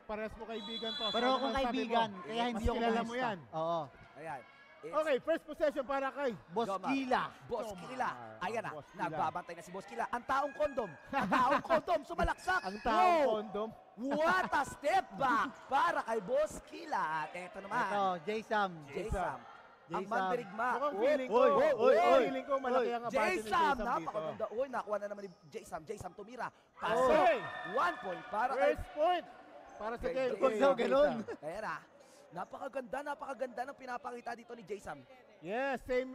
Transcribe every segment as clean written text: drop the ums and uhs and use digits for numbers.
parehas mo kaibigan to. Pero Ano kung man sabi kaibigan, mo? kaya hindi Mas ako kilala mo mahista. yan. Oo. Ayan. Okay, first possession para kay Boss Jomar. Kila. Boss Jomar. Kila. Ayan na, Boss Kila. nagbabantay na si Boss Kila. Ang taong kondom. Ang taong kondom, sumalaksak. Ang taong Wow! kondom. What a step back para kay Boss Kila. At eto naman, Ito, J-Sam. J-Sam. Ang J-Sam. mandirigma. Mukhang Oh, feeling ko, oy, oy, oy. feeling ko malaki ang abante ni J-Sam, J-Sam dito. napakaganda. Uy, nakuha na naman ni J-Sam. J-Sam tumira. Paso. Okay. 1 point para kay... First point para sa Kay game. J-Sam. Huwag daw ganun. Ayan na. Napakaganda ng pinapakita dito ni J-Sam. Yes, same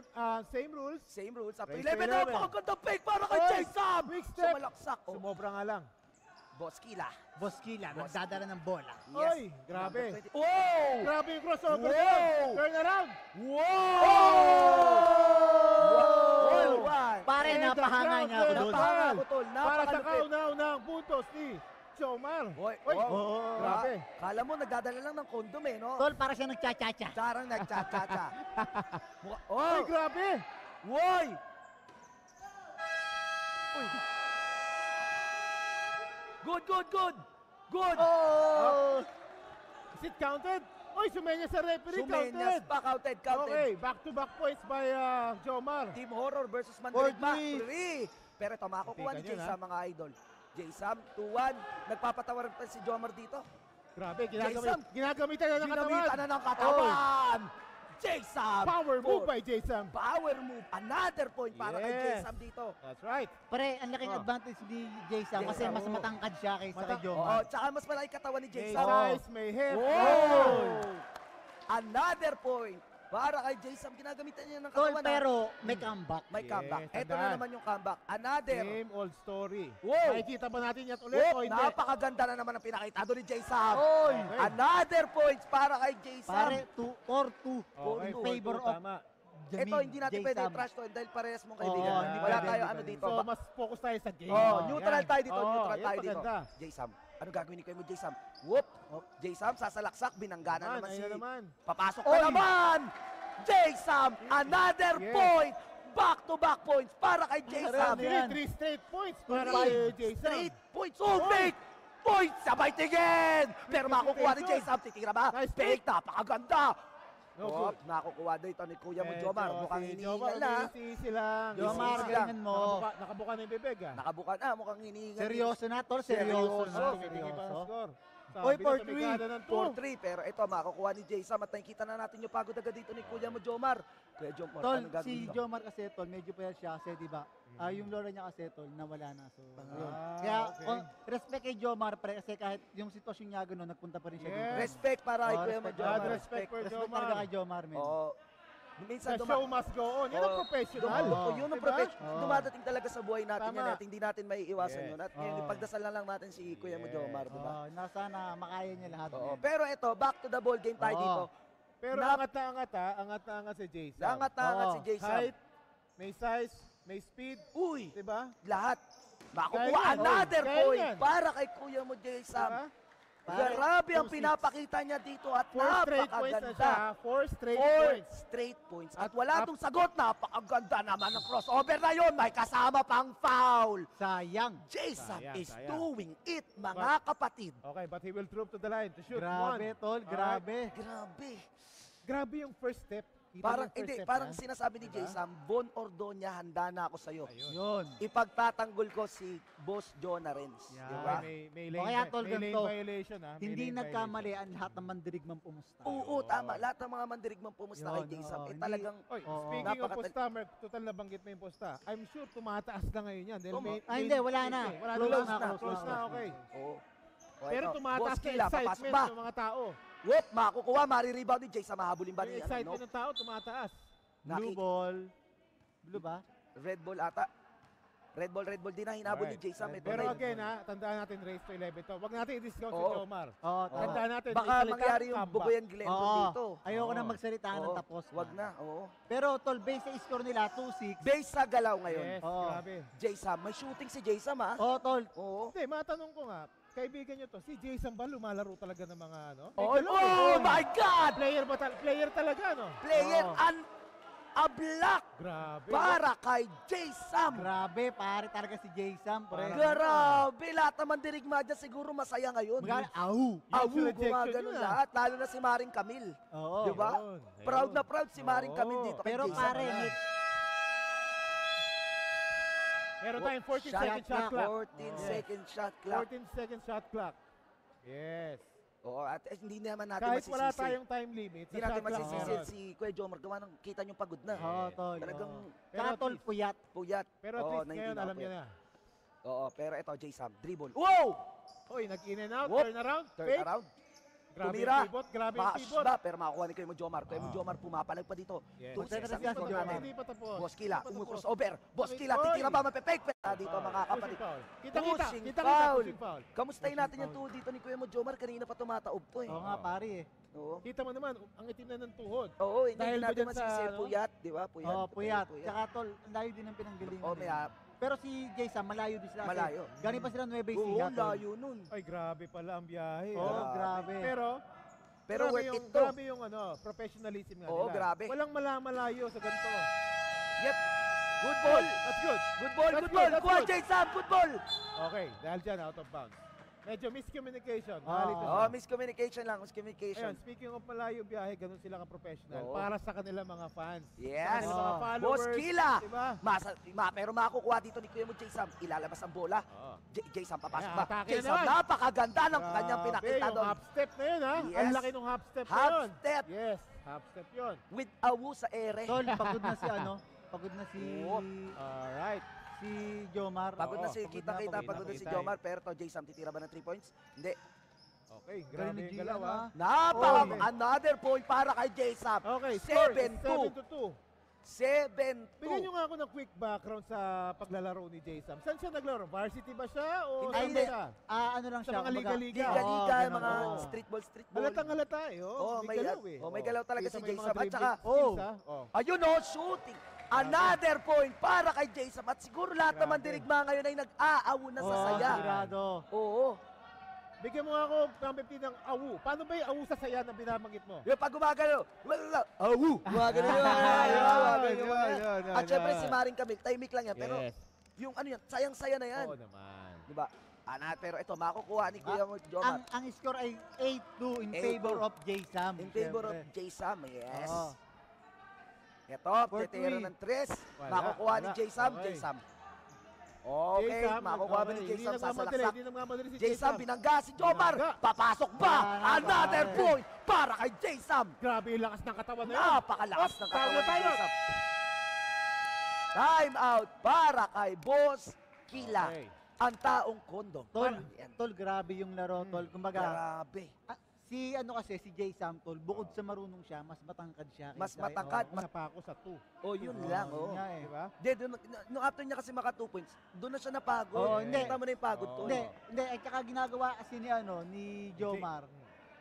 rules. Same rules. Up to Race to 11. 11. Napakaganda fake para kay Oy, J-Sam. big step. Sumalaksak. Oh, Sumobra nga lang. Boss Kila. Boss Kila, Boss nagdadala ng bola. Yes. Oy, grabe. Number 20. Wow! Grabe yung crossover. Wow! Turn around. Wow! All one. Pare, And the napahanga crowd niya ako will doon. Napahanga call ako, tol. Para sa Napakalupit. kauna-unahang puntos ni Jomar. Hoy, Oy, wow. grabe. Kala mo nagdadala lang ng kondom eh, no? Tol, para siya nagcha-cha-cha. Sarang nagcha-cha-cha. Oy, Oh! grabe. Woy! Uy! Good, good, good! Good! Oh! Is it counted? Oy, sumenya sa referee. Sumenyas Counted. pa, counted, counted. Okay, back-to-back points by Jomar. Team Horror versus Mandirigma. 4-3. 3. Pero ito, makukuha ni Tikan yun, J-Sam, mga idol. J-Sam, 2-1. Nagpapatawaran pa si Jomar dito. Grabe, Jason. ginagamitan na ng katawan. Ginamitan na ng katawan. J-Sam. Power move 4. by J-Sam. Power move. Another point para kay Yes. J-Sam dito. That's right. Pare, ang laking Oh. advantage ni J-Sam kasi J-Sam, mas oo. matangkad siya kaysa kay Oo, Jomar. tsaka mas malaki katawan ni May J-Sam. size, may hip. Wow! Another point para kay J-Sam. Ginagamitan niya ng Tol, katawan. pero may comeback. May comeback. Yes, Ito na tandaan. naman yung comeback. Another. Same old story. Wow! Makikita ba natin yan ulit Whoop, o hindi? napakaganda na naman ang pinakita doon ni J-Sam. Oy! Okay. Another points para kay J-Sam. Pare, 4-2. Okay, in favor 4-2, of tama. Ito, hindi natin pwede i-trash to dahil parehas mong kaibigan. Oo, hindi Wala pwede, tayo hindi ano pwede. dito. So, mas focus tayo sa game. Oh, neutral Yan. tayo dito, Oo, neutral yan, tayo dito. maganda. J-Sam, ano gagawin ni Kuya mo, J-Sam? Whoop! J-Sam, sasalaksak, binanggana naman si... Ayun na naman. Papasok Oy! na naman! J-Sam, another Yes. point! Back-to-back points para kay J-Sam. Ano yan? 3 straight points para Five kay J-Sam. straight points. Oh, fake! Points! Sabay tingin! Pero makukuha ni J-Sam. Titira ba? Nice Fake, napakaganda! No Oh, good. nakukuha dito ni Kuya mo, Medyo Jomar. Mukhang si hinihingal Jomar, na. easy lang. Jomar, Easy lang. galingan mo. Nakabuka na yung bibig ah. Nakabuka na, mukhang hinihingal. Seryoso na, Tol. Seryoso Seryoso. na. Titingin pa ang Seryoso. score. Oy, Sabi na 4-3. tumikada ng 4-3, pero ito, makukuha ni J-Sam at nakikita na natin yung pagod agad dito ni Kuya mo, Jomar. Kuya Jomar, Tol, ano gagawin si mo? Jomar kasi, Tol, medyo payat siya kasi, di ba? Yung lora niya kasi, Tol, nawala na. So, yun. Kaya, okay. respect kay Jomar, pre, kasi kahit yung sitwasyon niya gano'n, nagpunta pa rin siya Yes. dito. Respect para kay Oh, Kuya mo, respect. Jomar. God respect for Respect Jomar. talaga kay Jomar, men. Oo. Minsan The show must go on. Yan ang Oo. professional. Oo, yun ang Diba? professional. Oo. Dumadating talaga sa buhay natin Tama. yan at hindi natin may iwasan Yes. yun. At ngayon, Oo. ipagdasal na lang natin si Kuya mo, Yes. Jomar, di ba? Sana makaya niya lahat. Oo. men. Pero ito, back to the ball game tayo Oo. dito. Pero Nap- angat na angat ha. Angat na angat si Jason. Angat na angat Oo. si J-Sam. Height, may size, may speed. Uy, Diba? lahat. Makukuha Kaya yan. another Kaya point yan. para kay Kuya mo, J-Sam. Diba? Grabe ang 2-6. pinapakita niya dito at 4 straight points na siya. napakaganda. 4 straight 4 points. straight points. At At wala up- tong sagot. Napakaganda naman ng crossover na yun. May kasama pang foul. Sayang. J-Sam Sayang, is sayang. doing it, mga kapatid. Okay, but he will troop to the line to shoot. Grabe, One. Tol, grabe. Grabe. Grabe yung first step. Kita Parang, mo yung first hindi, step, parang ha? sinasabi ni Diba? J-Sam, Bon Ordonia, handa na ako sa'yo. Ayun. Yun. Ipagtatanggol ko si Boss Jonah Renz. Yeah. Diba? May O kaya, Tol, may lane ganito. violation ha. May Hindi lane nagkamali ang lahat ng mandirigmang pumusta. Oo, tama. Lahat ng mga mandirigmang pumusta Yun, kay J-Sam. oo. Eh Hindi- talagang, violation. Oy, Oo. speaking of Napakatal- posta, Mark, total na banggit mo yung posta. I'm sure tumataas na ngayon yan. Dahil may, Hindi, wala na. Wala Close na. na, Close na, okay. oo. O, Pero ito, tumataas Boss na Kila, papasok excitement ba? ng mga tao. Whoop, makukuha, marirebound ni J-Sam. Mahabulin ba Yung ni, excitement ng tao tumataas. Blue ball. Blue ba? Red ball ata. Red ball din na hinabol ni Alright. J-Sam. Ito Pero na yun. again ha, tandaan natin race to 11 to. Huwag natin i-discount si Oo. Jomar. Oo, Oo. Tandaan natin, Baka may salita mangyari ang yung comeback. Bugoyan Glendon dito. Ayoko Oo. na magsalita ng Oo, tapos. wag na, oo. Pero, Tol, base sa score nila, 2-6. Base sa galaw ngayon. Yes, Oo. grabe. J-Sam, may shooting si J-Sam ha. Oo, Tol. Oo. Hindi, matanong ko nga, kaibigan nyo to, si Jason ba lumalaro talaga ng mga ano? Oh, May galaw eh. my God! Player talaga, no? Player, Oo. a block Grabe. para kay J-Sam. Grabe, pare talaga si J-Sam, pre. Grabe, lahat naman dirigma dyan siguro masaya ngayon. Magkano? Ahu. Awu, Yung rejection gumagano yun, lahat, lalo na si Maring Camille. Oo. Di ba? Ayun, Proud ayun. na proud si Maring Oo. Camille dito kay Pero J-Sam. pare, Wala. Meron tayong 14 second shot clock. 14 second shot clock. 14 second shot clock. Yes. Oo, at hindi naman natin Kahit wala masisisi. tayong time limit, Hindi sa natin shot clock masisisi meron. si Kuya Jomar. Gawa ng kita niyong pagod na. Oo, tol. Talagang Pero Saka at tol, least- puyat. puyat. Pero at Oo, least na hindi ngayon na alam niya puyat. na. Oo, pero ito, J-Sam, dribble. Wow! Hoy, nag-in and out, Whoop. turn around, Turn fake. around. Grabe Tumira. yung pivot, grabe yung Pass pivot. ba? Pero makakuha ni Kuya mo Jomar. Kuya mo Ah. Jomar, pumapalag pa dito. Yes. 2 Maganda seconds na siya on si the Jomar. clock. Hindi pa tapos. Boss Kila, Hindi pa tapos. umu-crossover. Boss Oy. Kila, titira ba mapepake? Dito Foul. mga kapatid. Pushing foul. Kita-kita, Pushing kita-kita, foul. pushing foul. Kamustahin natin Pushing yung tuho dito ni Kuya mo Jomar. Kanina pa tumataob to eh. Oo nga, pare eh. Oo. Kita mo naman, ang itim na ng tuhod. Oo, hindi Dahil ba natin dyan sa, masisi. ano? Puyat, di ba? Puyat. Oo, puyat. Tsaka tol, ang layo din ang pinanggalingan. Oo, eh. may Pero si J-Sam, malayo din sila. kasi Malayo. Galing pa sila Nueva Oo, Ecija, tol. layo nun. Ay, grabe pala ang biyahe. Oo, ah. grabe. Pero grabe worth yung, it to. Grabe yung professionalism nga Oo, nila. grabe. Walang malayo sa ganito. Yep. Good ball. That's good. Good ball, That's good good, ball. that's Kuha good. J-Sam, good ball. Okay, dahil dyan, out of bounds. Medyo miscommunication. Oo. Nalito Oh, siya. miscommunication lang, Ayun, miscommunication. speaking of malayo biyahe, ganun sila ka-professional. Oo. Para sa kanilang mga fans. Yes. Sa kanilang mga Oo. followers. Boss Kila. Diba? Pero makukuha dito ni Kuya mo J-Sam. Ilalabas ang bola. Oo. J-Sam papasok Ayan, ba? atake na J-Sam, naman. napakaganda ng kanyang Grabe, pinakita yung doon. half step na yun, ha? Yes. Ang laki ng half step na Half yun. step Yes, half step yun. with Awu sa ere. Tol, pagod na si ano? Pagod na si... Oo. Alright. Si Jomar. Pagod na Oo, si kita-kita, pagod na si Jomar. Pero to J-Sam, titira ba ng 3 points? Hindi. Okay, Galing grabe ni yung Gian, galaw, ha? Napaka, Oh. another point para kay J-Sam. Okay, score 7-2. 7-2. 7-2. Bigyan nyo nga ako ng quick background sa paglalaro ni J-Sam. Saan siya naglaro? Varsity ba siya? O Hindi, saan hindi. ba siya? Ano lang Sa siya? mga kumbaga- liga-liga. Liga-liga, Oo, mga ganun. street ball. Halatang halata eh. Oh, may galaw eh. may galaw talaga Kita si mo yung mga J-Sam. At dribbling saka, skills, ha? Oh. ayun o, shooting. Another point para kay J-Sam. At siguro lahat naman Grabe. dirigma ngayon ay nag-aawo na sa Oo, saya. sigurado. Oo. Bigyan mo nga ako ng 15 ng awu. Paano ba yung awu sa saya na binabanggit mo? Yung pag gumagano, awu. Gumagano yun. At syempre si Maring Camille, timing lang yan. Pero Yes. yung ano yan, sayang-saya na yan. Oo naman. Diba? Pero ito, makukuha ni Kuya mo Jomar. Ang score ay 8-2 in 8-2. favor of J-Sam. In favor of Siyempre. J-Sam, yes. Oo. Ito, For tetero three. ng 3. Wala, Makukuha ni wala. J-Sam, Okay. J-Sam. Okay, makukuha ba ni J-Sam sa salaksak? Hindi nagmamadali si J-Sam, binangga si Jomar. Binangga. Papasok ba? Ah, Another pare. point para kay J-Sam. Grabe yung lakas ng katawan na yun. Napakalakas ng katawan ni Time out. J-Sam. Time out para kay Boss Kila. Okay. Ang taong kondom. Tol, Yan. tol, grabe yung laro, tol. Kumbaga, Grabe. si ano kasi, si J-Sam, tol, bukod sa marunong siya, mas matangkad siya. Mas kaysa- matangkad. Una pa ako sa 2. Oh, yun lang. yun Oh. nga eh. Diba? Nung after niya kasi maka 2 points, doon na siya napagod. Oh, hindi. Kita mo na yung pagod Oh. to. Hindi, hindi, at saka ginagawa kasi ni Jomar,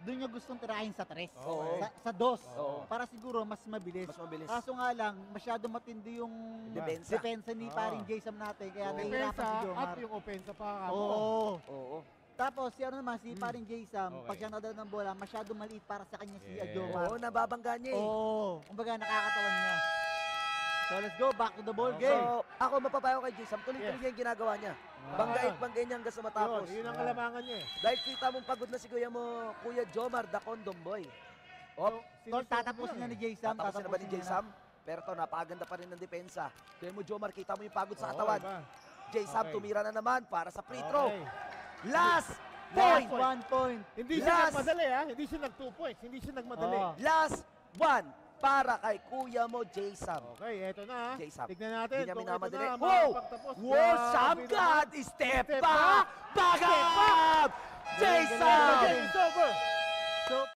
doon niya gustong tirahin sa 3. Oo. Sa 2. Oo. Para siguro mas mabilis. Mas mabilis. Kaso nga lang, masyado matindi yung Depensa. ni Oo. paring J-Sam natin. Kaya Oo. nahihirapan Depensa si at Jomar. yung offensa pa ka mo. Oo. Oo. Tapos, si ano naman, si paring J-Sam, Okay. pag siya nadala ng bola, masyado maliit para sa kanya si Yes. Jomar. Oo, nababangga niya eh. Oo. Kumbaga, nakakatawan niya. So, let's go. Back to the ball Okay. game. So, ako mapapayo kay J-Sam, tuloy-tuloy niya yung ginagawa niya. Banggain niya hanggang sa matapos. Yun ang kalamangan niya eh. Dahil kita mong pagod na si Kuya mo, Kuya Jomar, the condom boy. Oh, Tol, tatapusin na ni J-Sam. Tatapusin na ba ni J-Sam? Pero to, napakaganda pa rin ng depensa. Kuya mo Jomar, kita mo yung pagod sa katawan. J-Sam, Okay. tumira na naman para sa free throw. Okay. Last Point. point! 1 point. Hindi siya Last. nagmadali ha. Hindi siya nag 2 points. Hindi siya nagmadali. Oo. Last one para kay Kuya mo, J-Sam. Okay, eto na ha. J-Sam. Tignan natin Hindi niya kung ito minamadali. na Wow! makakapagtapos. Wow, Grabe Sam naman. God! Step Step back! back! Back up! The game J-Sam! is over. So,